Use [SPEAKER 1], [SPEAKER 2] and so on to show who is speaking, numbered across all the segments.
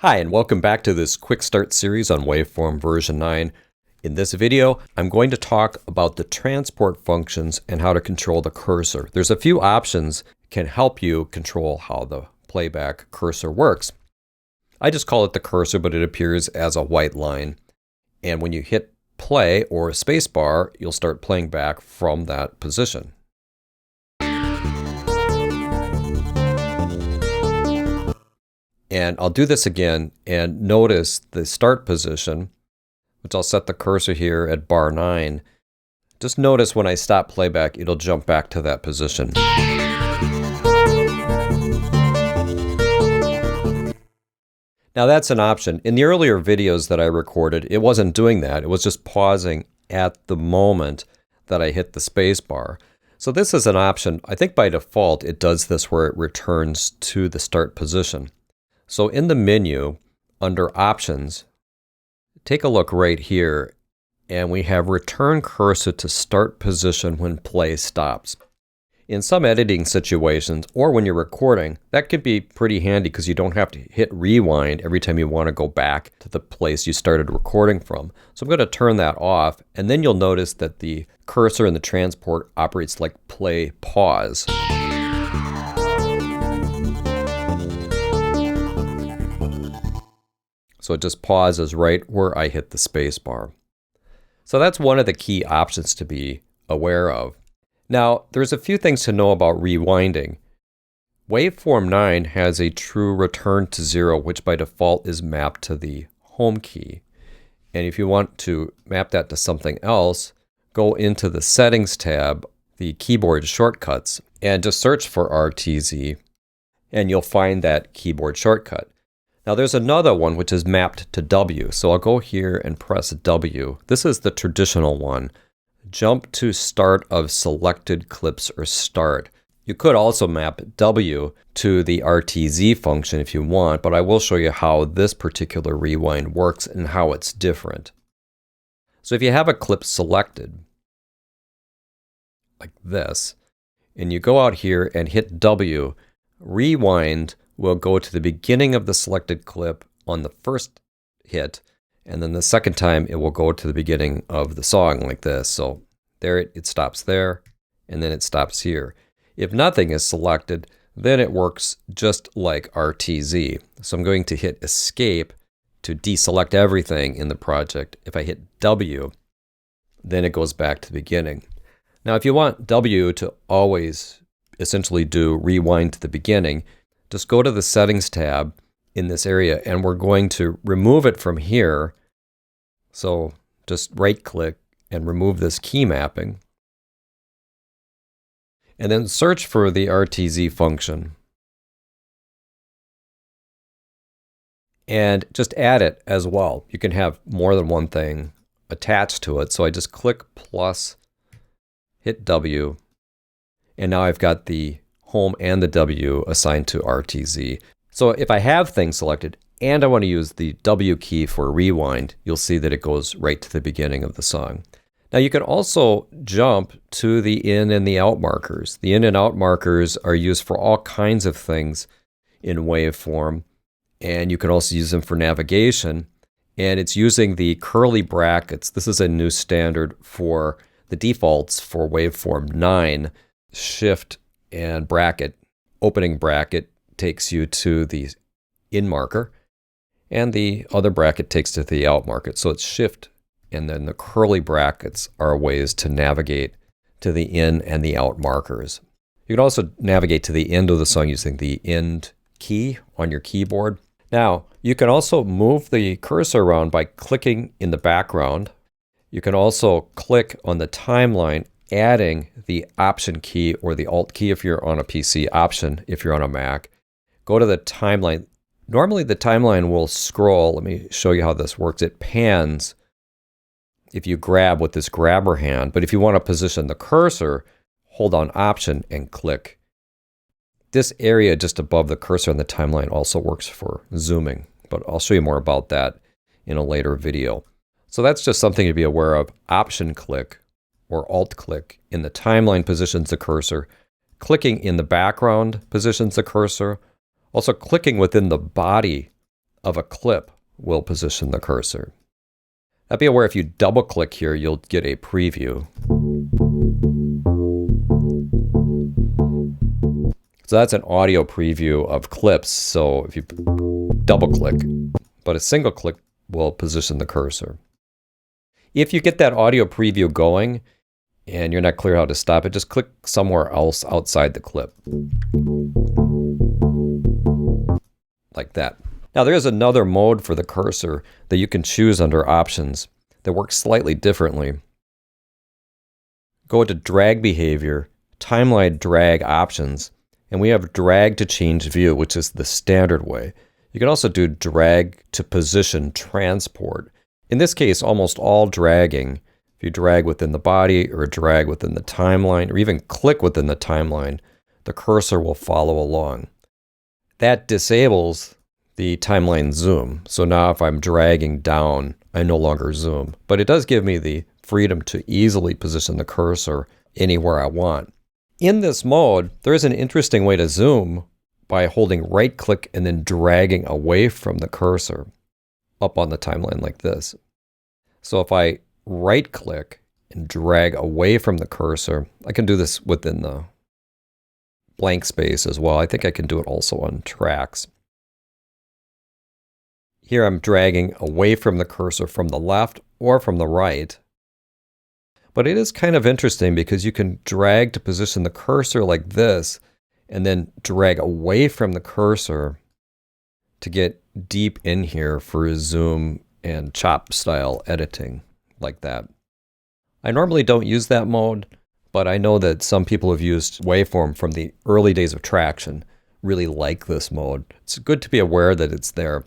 [SPEAKER 1] Hi, and welcome back to this Quickstart series on Waveform version 9. In this video, I'm going to talk about the transport functions and how to control the cursor. There's a few options that can help you control how the playback cursor works. I just call it the cursor, but it appears as a white line. And when you hit play or spacebar, you'll start playing back from that position. And I'll do this again and notice the start position, which I'll set the cursor here at bar 9. Just notice when I stop playback, it'll jump back to that position. Now that's an option. In the earlier videos that I recorded, it wasn't doing that. It was just pausing at the moment that I hit the space bar. So this is an option. I think by default, it does this where it returns to the start position. So in the menu, under Options, take a look right here, and we have Return Cursor to Start Position when play stops. In some editing situations, or when you're recording, that could be pretty handy because you don't have to hit rewind every time you want to go back to the place you started recording from. So I'm going to turn that off, and then you'll notice that the cursor in the transport operates like play pause. So it just pauses right where I hit the space bar. So that's one of the key options to be aware of. Now, there's a few things to know about rewinding. Waveform 9 has a true return to 0, which by default is mapped to the home key. And if you want to map that to something else, go into the Settings tab, the keyboard shortcuts, and just search for RTZ, and you'll find that keyboard shortcut. Now there's another one which is mapped to W, so I'll go here and press W. This is the traditional one. Jump to start of selected clips or start. You could also map W to the RTZ function if you want, but I will show you how this particular rewind works and how it's different. So if you have a clip selected, like this, and you go out here and hit W, rewind will go to the beginning of the selected clip on the first hit, and then the second time it will go to the beginning of the song like this. So there it stops there, and then it stops here. If nothing is selected, then it works just like RTZ. So I'm going to hit Escape to deselect everything in the project. If I hit W, then it goes back to the beginning. Now if you want W to always essentially do rewind to the beginning, just go to the Settings tab in this area, and we're going to remove it from here. So just right-click and remove this key mapping. And then search for the RTZ function. And just add it as well. You can have more than one thing attached to it. So I just click plus, hit W, and now I've got the home and the W assigned to RTZ. So if I have things selected and I want to use the W key for rewind, you'll see that it goes right to the beginning of the song. Now you can also jump to the in and the out markers. The in and out markers are used for all kinds of things in Waveform, and you can also use them for navigation. And it's using the curly brackets. This is a new standard for the defaults for Waveform 9. Shift and bracket, opening bracket takes you to the in marker, and the other bracket takes to the out market. So it's shift, and then the curly brackets are ways to navigate to the in and the out markers. You can also navigate to the end of the song using the end key on your keyboard. Now, you can also move the cursor around by clicking in the background. You can also click on the timeline, adding the Option key or the Alt key if you're on a PC, Option if you're on a Mac. Go to the timeline. Normally the timeline will scroll. Let me show you how this works. It pans if you grab with this grabber hand, but if you want to position the cursor, hold on Option and click. This area just above the cursor on the timeline also works for zooming, but I'll show you more about that in a later video. So that's just something to be aware of. Option click or Alt click in the timeline positions the cursor. Clicking in the background positions the cursor. Also clicking within the body of a clip will position the cursor. Now be aware if you double click here, you'll get a preview. So that's an audio preview of clips. So if you double click, but a single click will position the cursor. If you get that audio preview going and you're not clear how to stop it, just click somewhere else outside the clip. Like that. Now there is another mode for the cursor that you can choose under options that works slightly differently. Go to drag behavior, timeline drag options, and we have drag to change view, which is the standard way. You can also do drag to position transport. In this case, almost all dragging, if you drag within the body or drag within the timeline or even click within the timeline, the cursor will follow along. That disables the timeline zoom. So now if I'm dragging down, I no longer zoom. But it does give me the freedom to easily position the cursor anywhere I want. In this mode, there is an interesting way to zoom by holding right click and then dragging away from the cursor up on the timeline like this. So if I right click and drag away from the cursor, I can do this within the blank space as well. I think I can do it also on tracks. Here I'm dragging away from the cursor from the left or from the right. But it is kind of interesting because you can drag to position the cursor like this and then drag away from the cursor to get deep in here for zoom and chop style editing like that. I normally don't use that mode, but I know that some people have used Waveform from the early days of Traction really like this mode. It's good to be aware that it's there.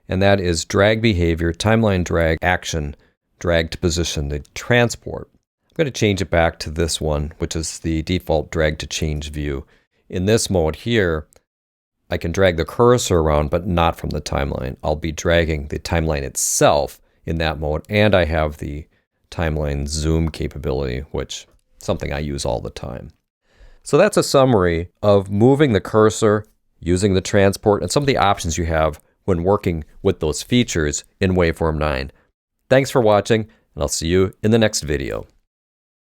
[SPEAKER 1] And that is drag behavior, timeline drag, action, drag to position the transport. I'm going to change it back to this one, which is the default drag to change view. In this mode here, I can drag the cursor around, but not from the timeline. I'll be dragging the timeline itself in that mode, and I have the timeline zoom capability, which is something I use all the time. So that's a summary of moving the cursor, using the transport, and some of the options you have when working with those features in Waveform 9. Thanks for watching, and I'll see you in the next video.